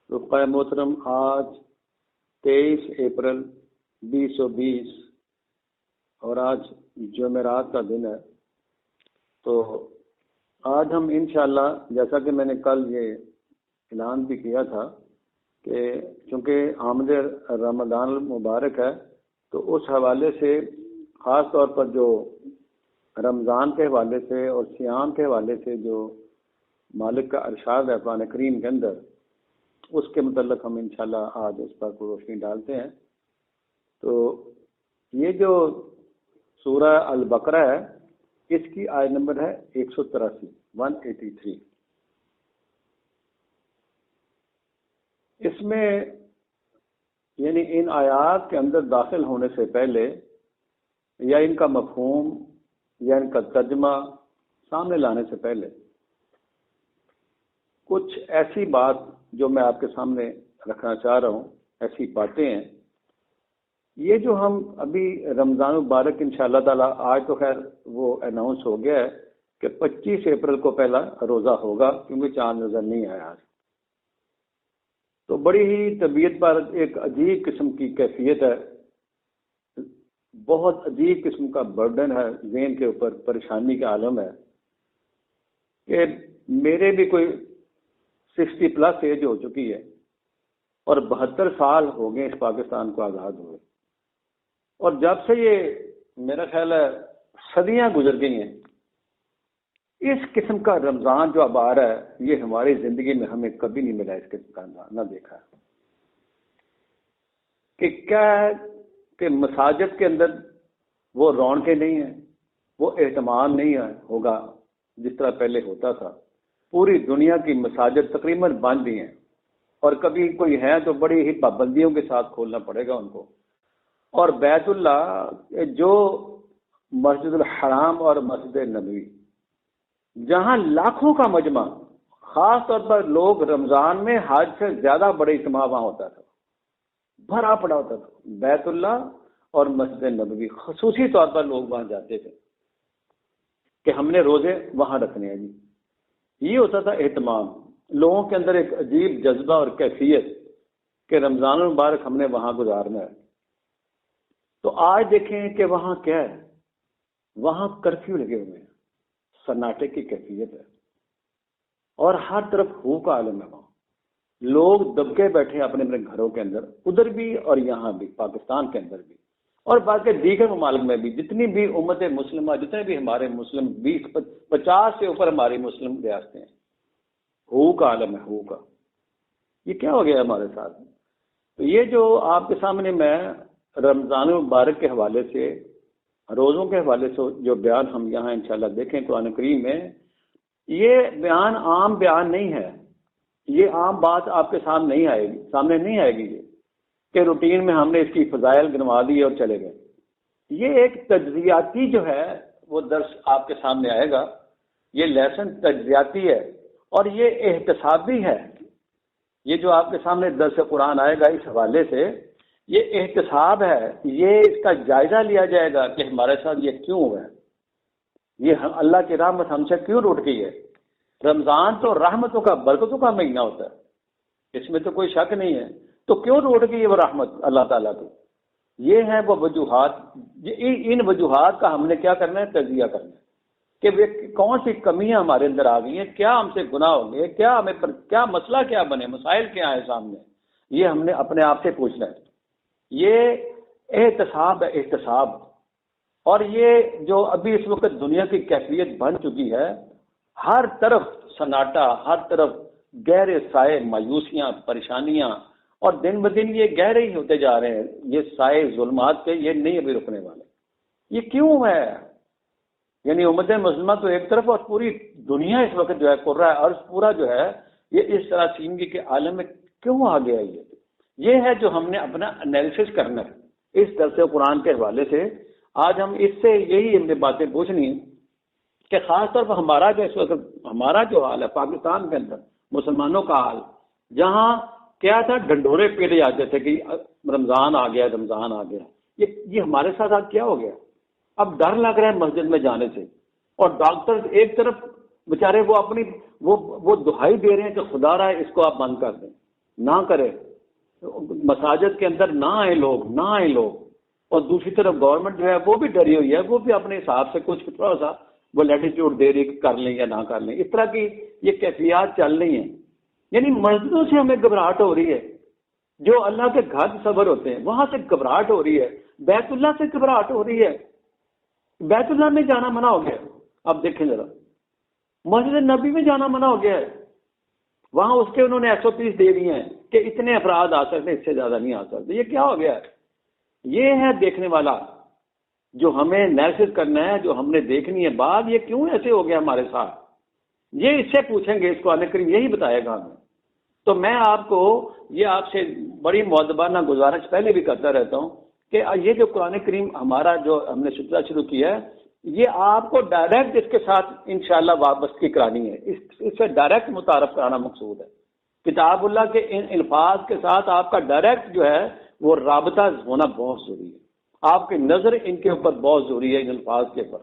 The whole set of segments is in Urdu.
رفقۂ محترم، آج 23 اپریل 2020 اور آج جمعرات کا دن ہے۔ تو آج ہم انشاءاللہ، جیسا کہ میں نے کل یہ اعلان بھی کیا تھا کہ چونکہ آمد رمضان المبارک ہے، تو اس حوالے سے خاص طور پر جو رمضان کے حوالے سے اور صیام کے حوالے سے جو مالک کا ارشاد ہے قرآن کریم کے اندر، اس کے متعلق ہم انشاءاللہ آج اس پر روشنی ڈالتے ہیں۔ تو یہ جو سورہ البقرہ ہے، اس کی آیت نمبر ہے 183۔ اس میں یعنی ان آیات کے اندر داخل ہونے سے پہلے یا ان کا مفہوم یا ان کا ترجمہ سامنے لانے سے پہلے کچھ ایسی بات جو میں آپ کے سامنے رکھنا چاہ رہا ہوں، ایسی باتیں ہیں۔ یہ جو ہم ابھی رمضان مبارک انشاءاللہ تعالی، آج تو خیر وہ اناؤنس ہو گیا ہے کہ 25 اپریل کو پہلا روزہ ہوگا، کیونکہ چاند نظر نہیں آیا آج۔ تو بڑی ہی طبیعت پر ایک عجیب قسم کی کیفیت ہے، بہت عجیب قسم کا برڈن ہے ذہن کے اوپر، پریشانی کا عالم ہے کہ میرے بھی کوئی 60 پلس ایج ہو چکی ہے اور 72 سال ہو گئے اس پاکستان کو آزاد ہوئے، اور جب سے یہ میرا خیال ہے صدیاں گزر گئی ہیں، اس قسم کا رمضان جو اب آ رہا ہے، یہ ہماری زندگی میں ہمیں کبھی نہیں ملا، اس کے نہ دیکھا کہ کیا ہے کہ مساجد کے اندر وہ رونقیں نہیں ہیں، وہ اہتمام نہیں ہوگا جس طرح پہلے ہوتا تھا۔ پوری دنیا کی مساجد تقریباً بند ہی ہیں، اور کبھی کوئی ہے تو بڑی ہی پابندیوں کے ساتھ کھولنا پڑے گا ان کو۔ اور بیت اللہ، جو مسجد الحرام اور مسجد نبوی، جہاں لاکھوں کا مجمع، خاص طور پر لوگ رمضان میں حج سے زیادہ بڑے اجتماع وہاں ہوتا تھا، بھرا پڑا ہوتا تھا۔ بیت اللہ اور مسجد نبوی خصوصی طور پر لوگ وہاں جاتے تھے کہ ہم نے روزے وہاں رکھنے ہیں جی، یہ ہوتا تھا اہتمام۔ لوگوں کے اندر ایک عجیب جذبہ اور کیفیت کہ رمضان المبارک ہم نے وہاں گزارنا ہے۔ تو آج دیکھیں کہ وہاں کیا ہے، وہاں کرفیو لگے ہوئے ہیں، سناٹے کی کیفیت ہے، اور ہر طرف ہو کا عالم ہے۔ وہاں لوگ دبکے بیٹھے اپنے اپنے گھروں کے اندر، ادھر بھی اور یہاں بھی، پاکستان کے اندر بھی اور باقی دیگر ممالک میں بھی، جتنی بھی امت مسلمہ، جتنے بھی ہمارے مسلم 50 سے اوپر ہماری مسلم ریاستیں ہیں، ہو کا عالم ہے، ہو کا۔ یہ کیا ہو گیا ہمارے ساتھ؟ تو یہ جو آپ کے سامنے میں رمضان مبارک کے حوالے سے، روزوں کے حوالے سے جو بیان ہم یہاں انشاءاللہ دیکھیں قرآن کریم میں، یہ بیان عام بیان نہیں ہے، یہ عام بات آپ کے سامنے نہیں آئے گی یہ کہ روٹین میں ہم نے اس کی فضائل گنوا دی اور چلے گئے۔ یہ ایک تجزیاتی جو ہے وہ درس آپ کے سامنے آئے گا، یہ لیسن تجزیاتی ہے اور یہ احتسابی ہے۔ یہ جو آپ کے سامنے درس قرآن آئے گا اس حوالے سے، یہ احتساب ہے، یہ اس کا جائزہ لیا جائے گا کہ ہمارے ساتھ یہ کیوں ہوا ہے، یہ اللہ کی رحمت ہم سے کیوں روٹ گئی ہے۔ رمضان تو رحمتوں کا، برکتوں کا مہینہ ہوتا ہے، اس میں تو کوئی شک نہیں ہے، تو کیوں روٹ گئی ہے وہ رحمت اللہ تعالیٰ کو؟ یہ ہیں وہ وجوہات، ان وجوہات کا ہم نے کیا کرنا ہے، تجزیہ کرنا ہے کہ وہ کون سی کمیاں ہمارے اندر آ گئی ہیں، کیا ہم سے گناہ ہو گئے، کیا ہمیں پر کیا مسئلہ کیا بنے، مسائل کیا ہیں سامنے، یہ ہم نے اپنے آپ سے پوچھنا ہے۔ یہ احتساب ہے، احتساب۔ اور یہ جو ابھی اس وقت دنیا کی کیفیت بن چکی ہے، ہر طرف سناٹا، ہر طرف گہرے سائے، مایوسیاں، پریشانیاں، اور دن بدن یہ گہرے ہی ہوتے جا رہے ہیں، یہ سائے ظلمات کے یہ نہیں ابھی رکنے والے۔ یہ کیوں ہے؟ یعنی امت مسلمہ تو ایک طرف اور پوری دنیا اس وقت جو ہے قرہ ارض پورا جو ہے یہ اس طرح سینگی کے عالم میں کیوں آ گیا؟ یہ ہے جو ہم نے اپنا انالیسس کرنا ہے اس درس قرآن کے حوالے سے۔ آج ہم اس سے یہی ہم نے باتیں پوچھنی ہیں کہ خاص طور پر ہمارا جو اس وقت ہمارا جو حال ہے پاکستان کے اندر، مسلمانوں کا حال، جہاں کیا تھا، ڈنڈورے پیٹے جاتے تھے کہ رمضان آ گیا، رمضان آ گیا۔ یہ ہمارے ساتھ آج کیا ہو گیا؟ اب ڈر لگ رہا ہے مسجد میں جانے سے، اور ڈاکٹر ایک طرف بیچارے وہ اپنی وہ دہائی دے رہے ہیں کہ خدا رہا ہے اس کو آپ بند کر دیں، نہ کرے، مساجد کے اندر نہ آئے لوگ، اور دوسری طرف گورنمنٹ جو ہے وہ بھی ڈری ہوئی ہے، وہ بھی اپنے حساب سے کچھ تھوڑا سا وہ لیٹیٹیوڈ دے رہی کر لیں یا نہ کر لیں، اس طرح کی یہ کیفیات چل رہی ہیں. یعنی مسجدوں سے ہمیں گھبراہٹ ہو رہی ہے، جو اللہ کے گھر تصور ہوتے ہیں وہاں سے گھبراہٹ ہو رہی ہے، بیت اللہ سے گھبراہٹ ہو رہی ہے، بیت اللہ میں جانا منع ہو گیا. اب دیکھیں ذرا، مسجد نبی میں جانا منع ہو گیا ہے، وہاں اس کے انہوں نے SOPs دے دیے ہیں کہ اتنے افراد آ سکتے، اس سے زیادہ نہیں آ سکتے. یہ کیا ہو گیا ہے؟ یہ ہے دیکھنے والا جو ہمیں انالیسس کرنا ہے، جو ہم نے دیکھنی ہے بات، یہ کیوں ایسے ہو گیا ہمارے ساتھ. یہ اس سے پوچھیں گے، اس کو قرآن کریم یہی بتائے گا ہمیں. تو میں آپ کو یہ آپ سے بڑی مؤدبانہ گزارش پہلے بھی کرتا رہتا ہوں کہ یہ جو قرآن کریم ہمارا جو ہم نے سلسلہ شروع کیا ہے، یہ آپ کو ڈائریکٹ اس کے ساتھ انشاءاللہ وابستگی کرانی ہے، اس سے ڈائریکٹ متعارف کرانا مقصود ہے. کتاب اللہ کے ان الفاظ کے ساتھ آپ کا ڈائریکٹ جو ہے وہ رابطہ ہونا بہت ضروری ہے. آپ کی نظر ان کے اوپر بہت ضروری ہے، ان الفاظ کے اوپر.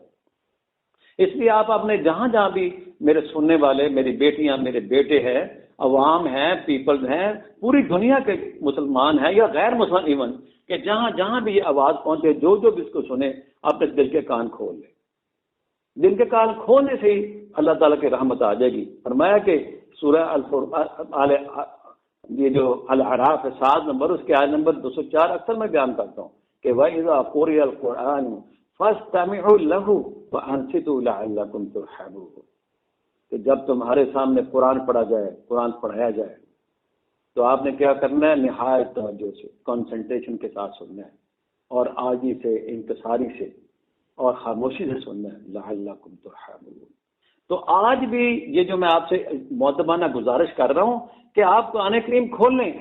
اس لیے آپ اپنے جہاں جہاں بھی میرے سننے والے، میری بیٹیاں، میرے بیٹے ہیں، عوام ہیں، پیپلز ہیں، پوری دنیا کے مسلمان ہیں یا غیر مسلمان ایون، کہ جہاں جہاں بھی یہ آواز پہنچے، جو بھی اس کو سنے، اپنے دل کے کان کھول لیں. دل کے کان کھولنے سے ہی اللہ تعالیٰ کی رحمت آ جائے گی. فرمایا کہ سورہ یہ جو الاعراف ہے 7 نمبر، اس کے آیت نمبر 204 اکثر میں بیان کرتا ہوں کہ وَإِذَا قُرِئَ الْقُرْآنُ فَاسْتَمِعُوا لَهُ وَأَنصِتُوا لَعَلَّكُمْ تُرْحَمُونَ. کہ جب تمہارے سامنے قرآن پڑھا جائے، قرآن پڑھایا جائے، تو آپ نے کیا کرنا ہے؟ نہایت توجہ سے، کنسنٹریشن کے ساتھ سننا ہے، اور عاجزی سے، انکساری سے اور خاموشی سے سننا ہے. لَعَلَّكُمْ تُرْحَمُونَ. تو آج بھی یہ جو میں آپ سے مؤدبانہ گزارش کر رہا ہوں کہ آپ قرآن کریم کھول لیں،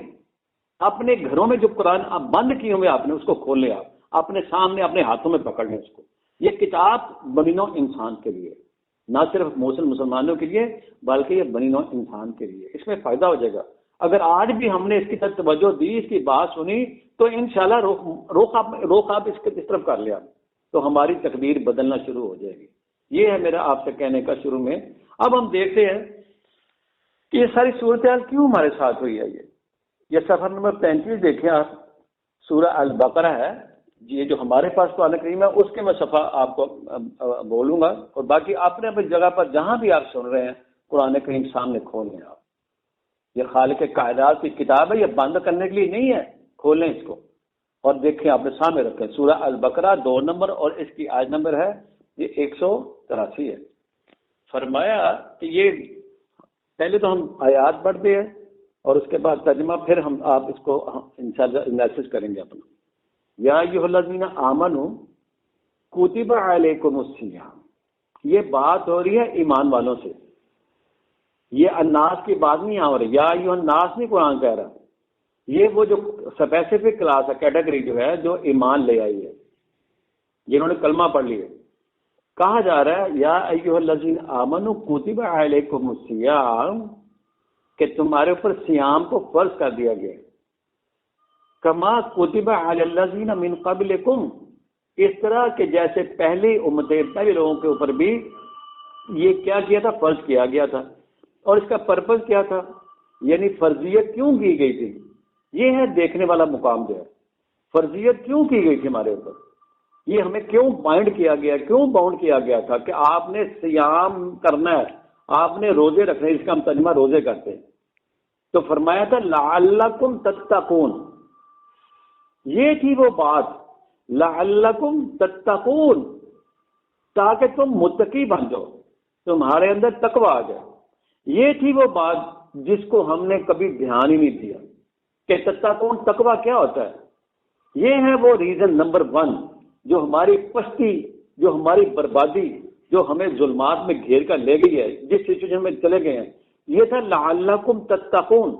اپنے گھروں میں جو قرآن آپ بند کیے ہوئے آپ نے اس کو کھول لیں، آپ اپنے سامنے اپنے ہاتھوں میں پکڑ لیں اس کو. یہ کتاب بنی نوع انسان کے لیے، نہ صرف مسلمانوں کے لیے بلکہ یہ بنی نوع انسان کے لیے، اس میں فائدہ ہو جائے گا. اگر آج بھی ہم نے اس کی طرف توجہ دی، اس کی بات سنی، تو انشاءاللہ روک آپ اس طرف کر لیا تو ہماری تقدیر بدلنا شروع ہو جائے گی. یہ ہے میرا آپ سے کہنے کا شروع میں. اب ہم دیکھتے ہیں کہ یہ ساری صورتحال کیوں ہمارے ساتھ ہوئی ہے. یہ صفحہ نمبر 35 دیکھیں آپ، سورہ البقرہ ہے. یہ جو ہمارے پاس قرآن کریم ہے اس کے میں صفحہ آپ کو بولوں گا، اور باقی اپنے اپنی جگہ پر جہاں بھی آپ سن رہے ہیں قرآن کریم سامنے کھول لیں آپ. یہ خالق کائنات کی کتاب ہے، یہ بند کرنے کے لیے نہیں ہے. کھولیں اس کو اور دیکھیں، اپنے سامنے رکھیں. سورہ البقرہ 2 نمبر اور اس کی آیت نمبر ہے یہ 183 ہے. فرمایا کہ یہ پہلے تو ہم آیات پڑھتے ہیں اور اس کے بعد ترجمہ، پھر ہم آپ اس کو انشاءاللہ انالیسس کریں گے اپنا. یا ایھا الذین آمنوا کتب علیکم الصیام. یہ بات ہو رہی ہے ایمان والوں سے، یہ الناس کی بات نہیں آ رہی. یا ایھا الناس نہیں قرآن کہہ رہا، یہ وہ جو اسپیسیفک کلاس ہے، کیٹیگری جو ہے جو ایمان لے آئی ہے، جنہوں نے کلمہ پڑھ لیا. کہا جا رہا ہے یا ایھا الذین آمنوا کتب علیکم الصیام، کہ تمہارے اوپر صیام کو فرض کر دیا گیا، کما کتب علی الذین من قبلکم، اس طرح کہ جیسے پہلی امتیں، پہلے لوگوں کے اوپر بھی یہ کیا تھا، فرض کیا گیا تھا. اور اس کا پرپز کیا تھا، یعنی فرضیت کیوں کی گئی تھی. یہ ہے دیکھنے والا مقام جو ہے، فرضیت کیوں کی گئی تھی ہمارے اوپر، یہ ہمیں کیوں بائنڈ کیا گیا، کیوں باؤنڈ کیا گیا تھا کہ آپ نے صیام کرنا ہے، آپ نے روزے رکھنے. اس کا ہم ترجمہ روزے کرتے ہیں. تو فرمایا تھا لعلکم تتقون. یہ تھی وہ بات، لعلکم تتقون، تاکہ تم متقی بن جاؤ، تمہارے اندر تقوی آ جائے. یہ تھی وہ بات جس کو ہم نے کبھی دھیان ہی نہیں دیا کہ تتقون تقوی کیا ہوتا ہے. یہ ہے وہ ریزن نمبر 1 جو ہماری پستی، جو ہماری بربادی، جو ہمیں ظلمات میں گھیر کر لے گئی ہے، جس سچویشن میں چلے گئے ہیں. یہ تھا لعلکم تتقون،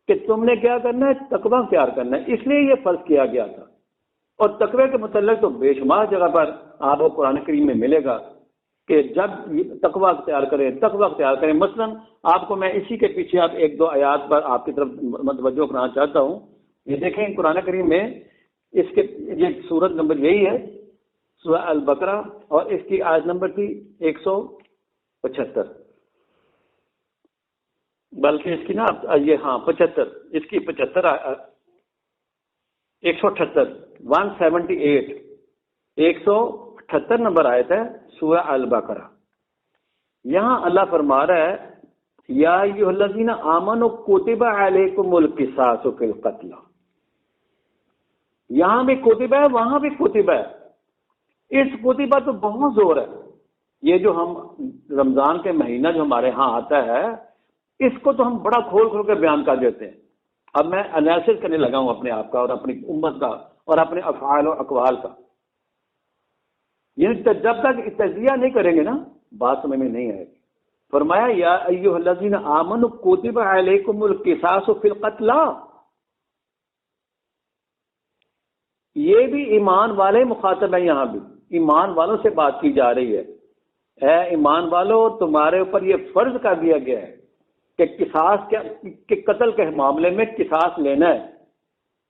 کہ تم نے کیا کرنا ہے، تقوی اختیار کرنا ہے. اس لیے یہ فرض کیا گیا تھا. اور تقوی کے متعلق تو بے شمار جگہ پر آپ کو قرآن کریم میں ملے گا کہ جب تقوی اختیار کریں. مثلا آپ کو میں اسی کے پیچھے آپ 1-2 آیات پر آپ کی طرف متوجہ کرانا چاہتا ہوں. یہ دیکھیں قرآن کریم میں اس کے یہ سورت نمبر یہی ہے، سورہ البقرہ، اور اس کی آیت نمبر تھی 175. بلکہ اس کی نا یہ 75، اس کی 75 178 178 178 نمبر آیت ہے سورہ البقرہ۔ یہاں اللہ فرما رہا ہے یا ایھا الذین آمنوا کتب علیکم القصاص فی القتل۔ یہاں بھی کتب ہے، وہاں بھی کتب ہے۔ اس کتبہ تو بہت زور ہے۔ یہ جو ہم رمضان کے مہینہ جو ہمارے ہاں آتا ہے، اس کو تو ہم بڑا کھول کھول کے بیان کر دیتے ہیں۔ اب میں انالیسس کرنے لگا ہوں اپنے آپ کا اور اپنی امت کا اور اپنے افعال و اقوال کا۔ یعنی جب تک تجزیہ نہیں کریں گے نا، بات سمجھ میں نہیں آئے گی۔ فرمایا یا ایھا الذین آمنوا کتب علیکم القصاص فی القتل۔ یہ بھی ایمان والے مخاطب ہیں، یہاں بھی ایمان والوں سے بات کی جا رہی ہے۔ اے ایمان والو، تمہارے اوپر یہ فرض کر دیا گیا ہے کہ قصاص کے قتل کے معاملے میں قصاص لینا ہے،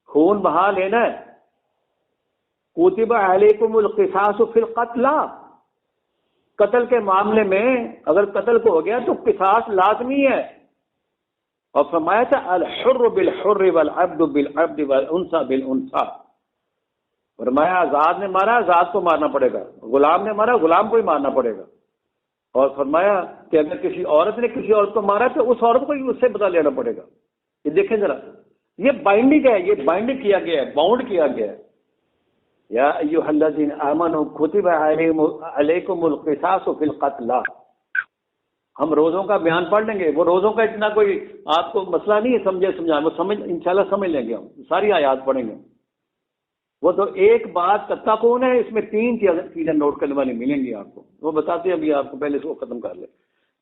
خون بہا لینا ہے۔ کتب علیکم القصاص فی القتل، قتل کے معاملے میں اگر قتل کو ہو گیا تو قصاص لازمی ہے۔ اور فرمایا تھا الحر بالحر والعبد بالعبد والانثى بالانثى۔ فرمایا آزاد نے مارا، آزاد کو مارنا پڑے گا، غلام نے مارا، غلام کو ہی مارنا پڑے گا۔ اور فرمایا کہ اگر کسی عورت نے کسی عورت کو مارا تو اس عورت کو ہی اس سے بدلہ لینا پڑے گا۔ یہ دیکھیں ذرا، یہ بائنڈنگ ہے، یہ بائنڈنگ کیا گیا ہے، باؤنڈ کیا گیا ہے۔ یا ایھا الذین آمنوا کتب علیکم القصاص فی القتل۔ ہم روزوں کا بیان پڑھ لیں گے، وہ روزوں کا اتنا کوئی آپ کو مسئلہ نہیں ہے سمجھا، وہ انشاءاللہ سمجھ لیں گے، ہم ساری آیات پڑھیں گے۔ وہ تو ایک بات تتقون ہے، اس میں 3 چیزیں نوٹ کرنے والی ملیں گی آپ کو، وہ بتاتے ہیں ابھی آپ کو، پہلے اس کو ختم کر لیں۔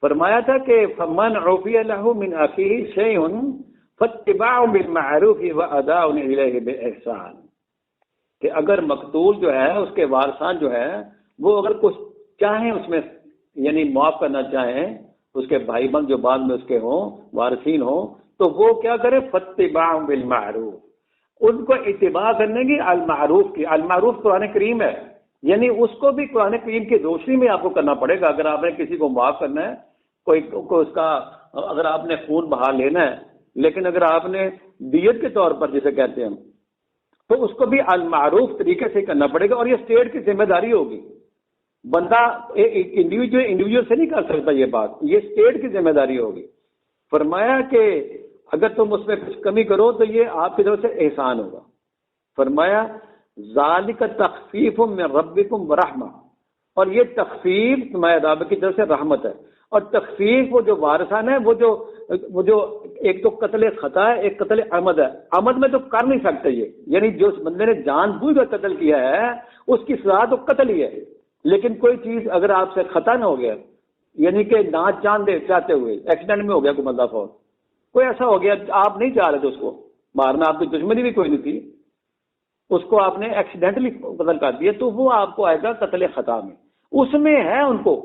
فرمایا تھا کہ فمن عفی له من اخیہ شیء فاتباع بالمعروف واداء الیہ باحسان، کہ اگر مقتول جو ہے اس کے وارثان جو ہے وہ اگر کچھ چاہیں اس میں، یعنی معاف کرنا چاہیں اس کے بھائی بند جو بعد میں اس کے ہوں، وارثین ہوں، تو وہ کیا کرے فاتباع بالمعروف، ان کو اتباع کرنے کی المعروف کی۔ المعروف قرآن کریم ہے، یعنی اس کو بھی قرآن کریم کی روشنی میں آپ کو کرنا پڑے گا۔ اگر آپ نے کسی کو معاف کرنا ہے، کوئی اس کا اگر آپ نے خون بہا لینا ہے، لیکن اگر آپ نے دیت کے طور پر جسے کہتے ہیں تو اس کو بھی المعروف طریقے سے کرنا پڑے گا، اور یہ اسٹیٹ کی ذمہ داری ہوگی۔ بندہ انڈیویجول سے نہیں کر سکتا یہ بات، یہ اسٹیٹ کی ذمہ داری ہوگی۔ فرمایا کہ اگر تم اس میں کچھ کمی کرو تو یہ آپ کی طرف سے احسان ہوگا۔ فرمایا ذالک تخفیف من ربکم ورحمہ، اور یہ تخفیف تمہارے رب کی طرف سے رحمت ہے۔ اور تخفیف وہ جو وارثان ہے، وہ جو ایک تو قتل خطا ہے، ایک قتل عمد ہے۔ عمد میں تو کر نہیں سکتے یہ، یعنی جو اس بندے نے جان بوجھ کر قتل کیا ہے اس کی سزا تو قتل ہی ہے، لیکن کوئی چیز اگر آپ سے خطا نہ ہو گیا، یعنی کہ نہ چاہتے ہوئے ایکسیڈنٹ میں ہو گیا کوئی بندہ فوت، کوئی ایسا ہو گیا آپ نہیں چاہ رہے تھے اس کو مارنا، آپ کی دشمنی بھی کوئی نہیں تھی، اس کو آپ نے ایکسیڈنٹلی قتل کر دیا، تو وہ آپ کو آئے گا قتل خطا میں۔ اس میں ہے ان کو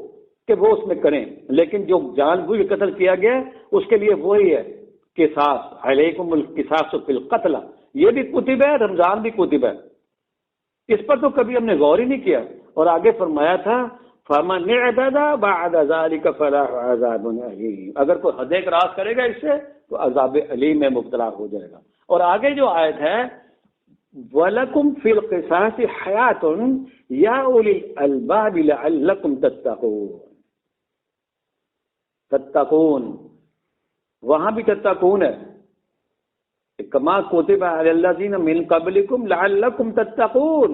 کہ وہ اس میں کریں، لیکن جو جان بوجھ قتل کیا گیا اس کے لیے وہی ہے قصاص، علیکم القصاص فی القتل۔ یہ بھی کتب ہے، رمضان بھی کتب ہے، اس پر تو کبھی ہم نے غور ہی نہیں کیا۔ اور آگے فرمایا تھا فَمَنِ اعْتَدَىٰ بَعْدَ ذَلِكَ فَلَهُ عَذَابٌ أَلِيمٌ، اگر کوئی حد کراس کرے گا اس سے تو عذاب علیم میں مبتلا ہو جائے گا۔ اور آگے جو آیت ہے وَلَكُمْ فِي الْقِصَاصِ حَيَاةٌ يَا أُولِي الْأَلْبَابِ لَعَلَّكُمْ تَتَّقُونَ، وہاں بھی تتقون ہے، کما کتب علی الذین من قبلکم لعلکم تتقون،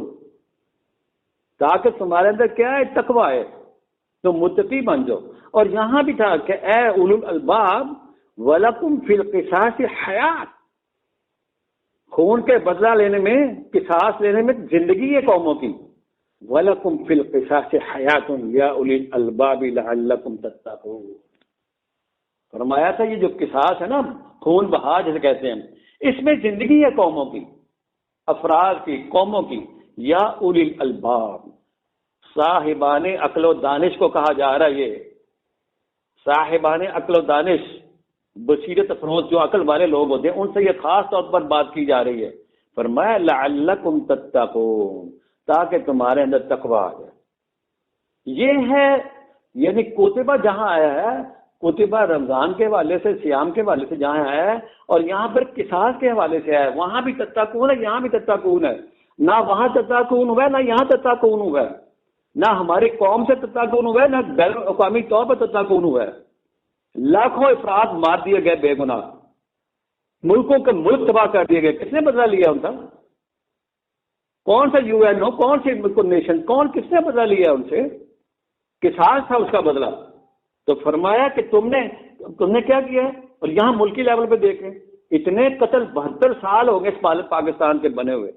تاکہ تمہارے اندر کیا ہے تقوی ہے، تو متقی بن جاؤ۔ اور یہاں بھی تھا کہ اے اولو الالباب وَلَكُمْ فِي الْقِصَاصِ حَيَاةٌ، خون کے بدلہ لینے میں، قصاص لینے میں زندگی ہے قوموں کی۔ وَلَكُمْ فِي الْقِصَاصِ حَيَاةٌ يَا أُولِي الْأَلْبَابِ لَعَلَّكُمْ تَتَّقُونَ۔ فرمایا تھا یہ جو قصاص ہے نا، خون بہا جسے کہتے ہیں، اس میں زندگی ہے قوموں کی، افراد کی، قوموں کی۔ یا اولی الالباب، صاحبان عقل و دانش کو کہا جا رہا ہے، یہ صاحبان عقل و دانش، بصیرت افروز جو عقل والے لوگ ہوتے ہیں، ان سے یہ خاص طور پر بات کی جا رہی ہے۔ فرمایا لعلکم تتقون، تاکہ تمہارے اندر تقوی آ جائے۔ یہ ہے یعنی کوتبہ جہاں آیا ہے کتبہ رمضان کے حوالے سے، سیام کے حوالے سے جہاں ہے، اور یہاں پر قصاص کے حوالے سے ہے، وہاں بھی تتقون ہے، یہاں بھی تتقون ہے۔ نہ وہاں تتقون ہوا ہے، نہ یہاں تتقون ہوا ہے، نہ ہماری قوم سے تتقون ہوا ہے، نہ بین الاقوامی طور پر تتقون ہوا ہے۔ لاکھوں افراد مار دیے گئے بے گناہ، ملکوں کے ملک تباہ کر دیے گئے، کس نے بدلہ لیا ان کا؟ کون سا یو این او، کون سی نیشن، کس نے بدلہ لیا ان سے؟ قصاص تھا اس کا بدلہ۔ تو فرمایا کہ تم نے کیا کیا ہے؟ اور یہاں ملکی لیول پہ دیکھیں، اتنے قتل 72 سال ہو گئے اس پاکستان کے بنے ہوئے،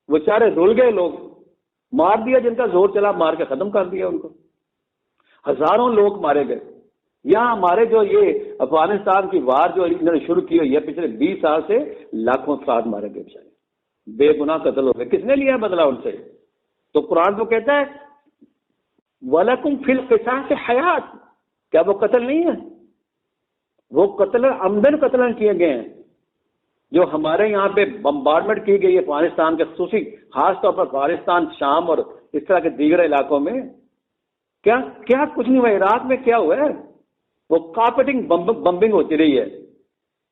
وہ چارے رول گئے، لوگ مار دیا، جن کا زور چلا مار کے ختم کر دیا ان کو، ہزاروں لوگ مارے گئے۔ یہاں ہمارے جو یہ افغانستان کی وار جو انہوں نے شروع کی ہوئی ہے پچھلے 20 سال سے، لاکھوں افراد مارے گئے بیچارے، بے گناہ قتل ہو گئے، کس نے لیا بدلہ ان سے؟ تو قرآن تو کہتا ہے وَلَكُمْ فِي الْقِصَاصِ حَيَاةٌ، کیا وہ قتل نہیں ہے؟ وہ قتل عمدن قتل کیے گئے ہیں، جو ہمارے یہاں پہ بمبارڈمنٹ کی گئی ہے افغانستان کے، خصوصی خاص طور پر افغانستان، شام اور اس طرح کے دیگر علاقوں میں، کیا کچھ نہیں ہوا؟ عراق میں کیا ہوا ہے؟ وہ کارپیٹنگ بمبنگ ہوتی رہی ہے،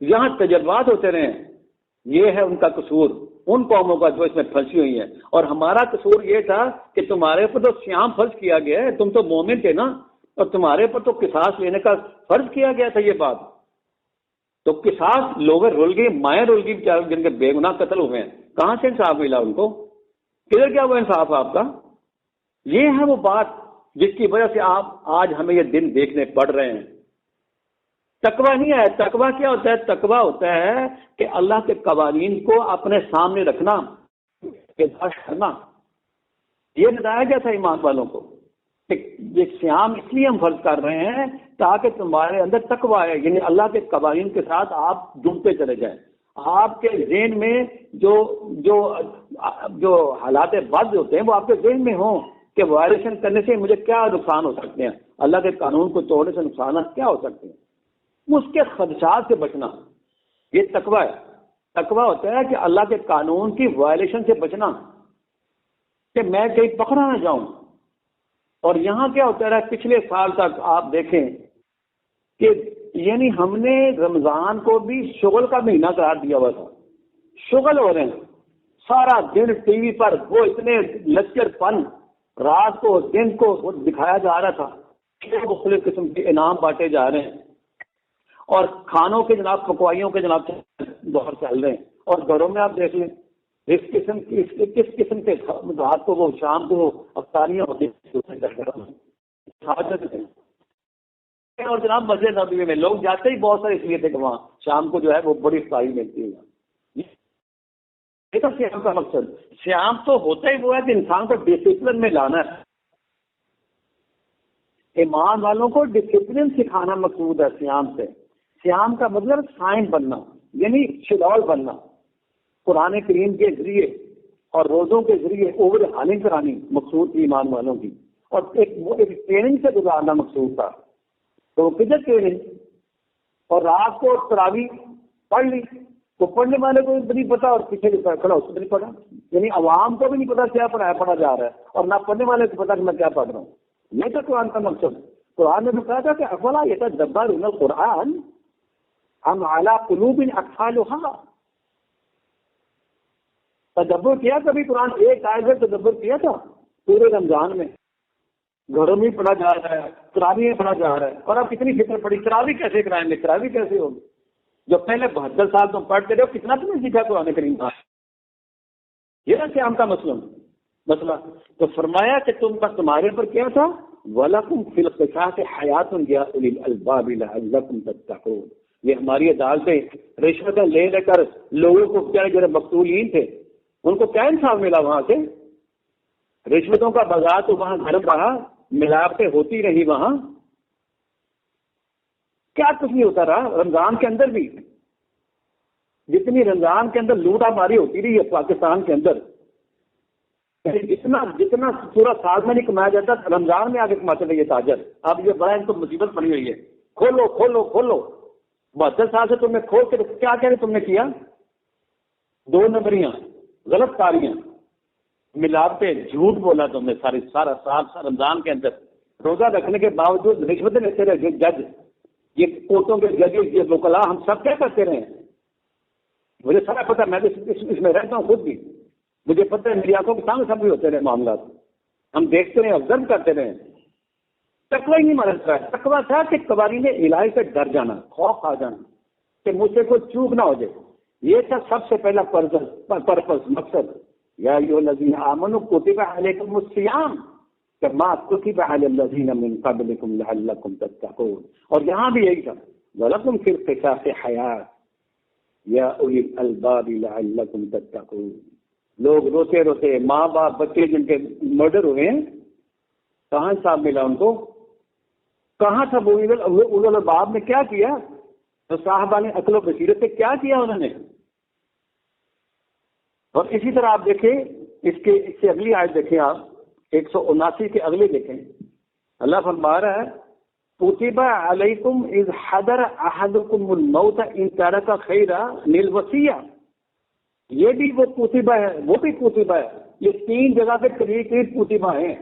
یہاں تجربات ہوتے رہے ہیں۔ یہ ہے ان کا قصور، ان قوموں کا جو اس میں پھنسی ہوئی ہیں۔ اور ہمارا قصور یہ تھا کہ تمہارے اوپر تو سیام فرض کیا گیا ہے، تم تو مومن تھے نا، اور تمہارے اوپر تو قصاص لینے کا فرض کیا گیا تھا۔ یہ بات تو قصاص لوگ رول گئی، مائیں رول گئی بیچارے، جن کے بے گناہ قتل ہوئے ہیں، کہاں سے انصاف ملا ان کو؟ کدھر کیا وہ انصاف آپ کا؟ یہ ہے وہ بات جس کی وجہ سے آپ آج ہمیں یہ دن دیکھنے پڑ رہے ہیں۔ تقویٰ نہیں ہے۔ تقویٰ کیا ہوتا ہے؟ تقویٰ ہوتا ہے کہ اللہ کے قوانین کو اپنے سامنے رکھنا، کرنا۔ یہ بتایا گیا تھا ایمان والوں کو کہ یہ سیام اس لیے ہم فرض کر رہے ہیں تاکہ تمہارے اندر تقویٰ ہے، یعنی اللہ کے قوانین کے ساتھ آپ جڑتے چلے جائیں۔ آپ کے ذہن میں جو حالات بد ہوتے ہیں وہ آپ کے ذہن میں ہوں کہ وائلیشن کرنے سے مجھے کیا نقصان ہو سکتے ہیں، اللہ کے قانون کو توڑنے سے نقصانات کیا ہو سکتے ہیں، اس کے خدشات سے بچنا، یہ تقویٰ ہے۔ تقویٰ ہوتا ہے کہ اللہ کے قانون کی وائلیشن سے بچنا، کہ میں کہیں پکڑا نہ جاؤں۔ اور یہاں کیا ہوتا ہے، پچھلے سال تک آپ دیکھیں کہ یعنی ہم نے رمضان کو بھی شغل کا مہینہ قرار دیا ہوا تھا، شغل ہو رہے ہیں سارا دن ٹی وی پر، وہ اتنے لچر پن رات کو دن کو وہ دکھایا جا رہا تھا، مختلف قسم کے انعام بانٹے جا رہے ہیں، اور کھانوں کے جناب پکوائیوں کے جناب دور چل رہے ہیں، اور گھروں میں آپ دیکھ لیں کس قسم کے رات کو وہ شام کو افطاریاں ہوتی ہیں، اور جناب مسجد نبوی میں لوگ جاتے ہی بہت سارے اس لیے تھے کہ وہاں شام کو جو ہے وہ بڑی افطاری ملتی ہے۔ یہ تو سیام کا مقصد، سیام تو ہوتا ہی وہ ہے کہ انسان کو ڈسپلن میں لانا ہے، ایمان والوں کو ڈسپلن سکھانا مقصود ہے سیام سے۔ سیام کا مطلب سائن بننا، یعنی شیڈول بننا، قرآن کریم کے ذریعے اور روزوں کے ذریعے اوور ہالنگ کرانی مقصود تھی ایمان والوں کی، اور وہ ایک ٹریننگ سے گزارنا مقصود تھا۔ تو کدھر ٹریننگ؟ اور رات کو تراویح پڑھ لی، تو پڑھنے والے کو بھی نہیں پتا اور پیچھے کھڑا اس کو نہیں پڑھا، یعنی عوام کو بھی نہیں پتا کیا پڑھا جا رہا ہے، اور نہ پڑھنے والے کو پتا کہ میں کیا پڑھ رہا ہوں۔ یہ تو قرآن کا مقصد۔ قرآن نے بھی کہا تھا کہ افلا یتدبرون القرآن ام علی قلوب اقفالها، تدبر کیا کبھی قرآن؟ ایک آیت میں تدبر کیا تھا پورے رمضان میں، گھروں میں پڑھا جا رہا ہے، تراویح میں پڑھا جا رہا ہے، اور اب کتنی فکر پڑی تراویح کیسے کرائیں گے، تراویح کیسے ہوگی؟ جو پہلے 72 سال تم پڑھتے رہے ہو، کتنا تم نے سیکھا قرآن کریم کا؟ یہ نا قیام کا مسئلہ۔ تو فرمایا کہ تمہارے پر کیا تھا؟ وَلَكُمْ فِي الْقِصَاصِ حَيَاةٌ يَا أُولِي الْأَلْبَابِ لَعَلَّكُمْ تَتَّقُونَ۔ یہ ہماری عدالتیں رشوتیں لے لے کر لوگوں کو کیا جو مقتولین تھے ان کو کیا انصاف ملا؟ وہاں سے رشوتوں کا بازار تو وہاں گھر رہا، ملاوٹیں ہوتی رہی، وہاں کیا کچھ نہیں ہوتا رہا۔ رمضان کے اندر بھی جتنی رمضان کے اندر لوٹا ماری ہوتی رہی ہے پاکستان کے اندر، جتنا پورا سال میں نہیں کمایا جاتا، رمضان میں آگے کماتے رہے یہ تاجر۔ اب یہ بڑا ان کو مصیبت پڑی ہوئی ہے، کھولو کھولو کھولو۔ 72 سال سے تم نے کھول کے کیا کہہ رہے تم نے کیا؟ 2 نمبریاں، غلط کاریاں، ملاوٹیں، جھوٹ بولا تم نے سارا سال رمضان کے اندر، روزہ رکھنے کے باوجود رشوتیں لیتے رہے جج، یہ کوٹوں کے ججز، یہ وکلا، ہم سب کیا کرتے رہے ہیں؟ مجھے سارا پتا، میں اس میں رہتا ہوں خود بھی، مجھے پتہ ہے، میری آنکھوں کے سامنے سب بھی ہوتے رہے معاملات، ہم دیکھتے رہے، آبزرو کرتے رہے۔ تقوی ہی نہیں مدد رہا ہے۔ تقوی تھا کہ قوانین الہی سے ڈر جانا، خوف آ جانا کہ مجھ سے کوئی چوک نہ ہو جائے، یہ تھا سب سے پہلا پرپز، مقصد۔ یا ایھا الذین آمنوا کتب علیکم الصیام کما کتب علی الذین من قبلکم لعلکم تتقون، اور یہاں بھی یہی تھا، وَلَکُمْ فِی الْقِصَاصِ حَیَاۃٌ یا اولی الالباب لعلکم تتقون۔ لوگ روتے روتے، ماں باپ، بچے جن کے مرڈر ہوئے ہیں، کہاں حساب ملا ان کو؟ کہاں تھا وہ اولو الالباب نے کیا کیا؟ تو صاحبان عقل و بصیرت سے کیا کیا انہوں نے؟ اور اسی طرح آپ دیکھیں، اس سے اگلی آیت دیکھیں، آپ 179 کے اگلے دیکھیں، اللہ فرما رہا ہے کتب علیکم اذ حضر احدکم الموت ان ترک خیرا للوصیہ۔ یہ بھی وہ کتبہ ہے، وہ بھی کتبہ ہے، یہ تین جگہ پہ قریب قریب کتبہ ہیں۔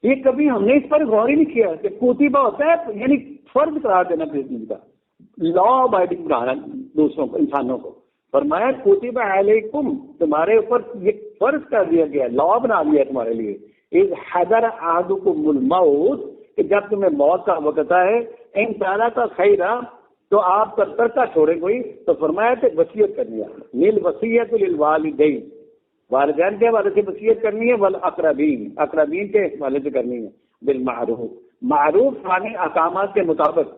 یہ کبھی ہم نے اس پر غور ہی نہیں کیا کہ کتبہ ہوتا ہے یعنی فرض قرار دینا کسی کا، لا بائنڈنگ بنانا دوسروں کو، انسانوں کو۔ فرمایا کتب علیکم، تمہارے اوپر یہ فرض کر دیا گیا، لا بنا دیا تمہارے لیے، اذ حضر احدکم الموت، کہ جب تمہیں موت کا وقت آئے، ان تعالیٰ کا خیرہ، تو آپ کا ترکہ چھوڑے کوئی، تو فرمایا کہ وصیت کرنی ہے، للوصیۃ للوالدین، والدین کے حوالے سے وصیت کرنی ہے، والاقربین، اقربین کے حوالے سے کرنی ہے، بالمعروف، معروف معنی احکامات کے مطابق۔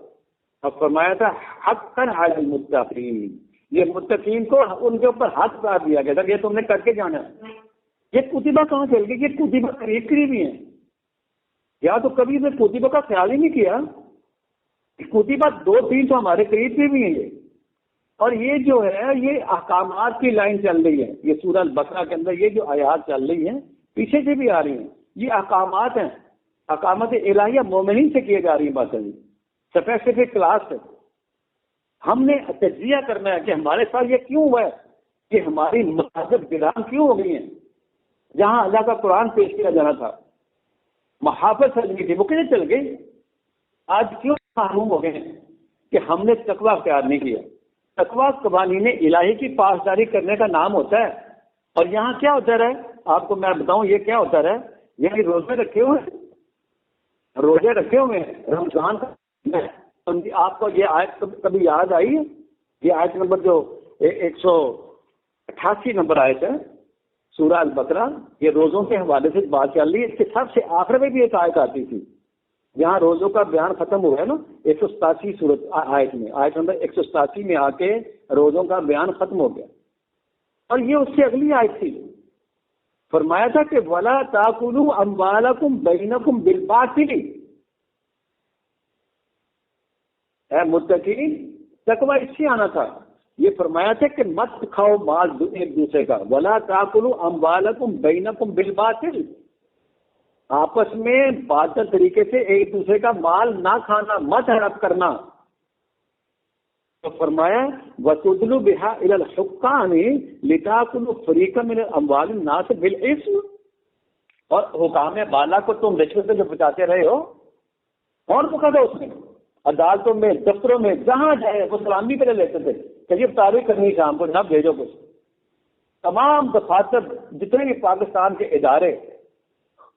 اور فرمایا تھا حقا علی المتقین، یہ متقین کو ان کے اوپر حق قرار دیا گیا تھا، یہ تم نے کر کے جانا ہے۔ یہ کتبہ کہاں چل گئی؟ یہ کتبہ قریب قریب ہی ہیں، یا تو کبھی نے کتبہ کا خیال ہی نہیں کیا۔ کتبہ 2-3 تو ہمارے قریب قریب ہی ہیں یہ، اور یہ جو ہے یہ احکامات کی لائن چل رہی ہے، یہ سورہ البقرہ کے اندر یہ جو آیات چل رہی ہیں پیچھے سے بھی آ رہی ہیں، یہ احکامات ہیں، احکامات الہیہ مومنین سے کیے جا رہی ہیں باتیں، اسپیسیفک کلاس ہے۔ ہم نے تجزیہ کرنا ہے کہ ہمارے ساتھ یہ کیوں ہوا ہے، کہ ہماری مذہب گرام کیوں ہو گئی ہیں، جہاں اللہ کا قرآن پیش کیا جانا تھا، محافظ سجنی تھی، وہ کتنے چل گئی؟ آج کیوں معلوم ہو گئے ہیں کہ ہم نے تقویٰ اختیار نہیں کیا۔ تقویٰ قوانین الہی کی پاسداری کرنے کا نام ہوتا ہے، اور یہاں کیا ہوتا رہا ہے آپ کو میں بتاؤں، یہ کیا ہوتا رہا ہے، یعنی روزے رکھے ہوئے ہیں، روزے رکھے ہوئے ہیں رمضان کا۔ آپ کو یہ آیت کبھی یاد آئی ہے؟ یہ آیت نمبر جو 188 نمبر آیت ہے سورہ البقرہ، یہ روزوں کے حوالے سے بات چل رہی ہے، اس کے سب سے آخر میں بھی ایک آیت آتی تھی، یہاں روزوں کا بیان ختم ہوا ہے نا 187 سورت آیت میں، آیت نمبر 187 میں آ کے روزوں کا بیان ختم ہو گیا، اور یہ اس سے اگلی آیت تھی، فرمایا تھا کہ وَلَا تَأْكُلُوا أَمْوَالَكُمْ بَيْنَكُمْ بِالْبَاطِلِ۔ اے متقین، تقویٰ اس سے آنا تھا، یہ فرمایا تھا کہ مت کھاؤ مال ایک دوسرے کا، وَلَا تَأْكُلُوا أَمْوَالَكُمْ بَيْنَكُمْ بِالْبَاطِلِ، آپس میں باطل طریقے سے ایک دوسرے کا مال نہ کھانا، مت ہڑپ کرنا۔ تو فرمایا وَتُدْلُوا بِهَا إِلَى الْحُكَّامِ لِتَأْكُلُوا فَرِيقًا مِنَ أَمْوَالِ النَّاسِ بِالْإِثْمِ، اور حکام بالا کو تم رشوت سے جو بچاتے رہے ہو، اور پکا دو اس میں، عدالتوں میں، دفتروں میں، جہاں جائے وہ سلامی پہ لیتے تھے کہ یہ تاریخ کرنی شام کو نہ بھیجو کچھ۔ تمام دفاتر جتنے بھی پاکستان کے ادارے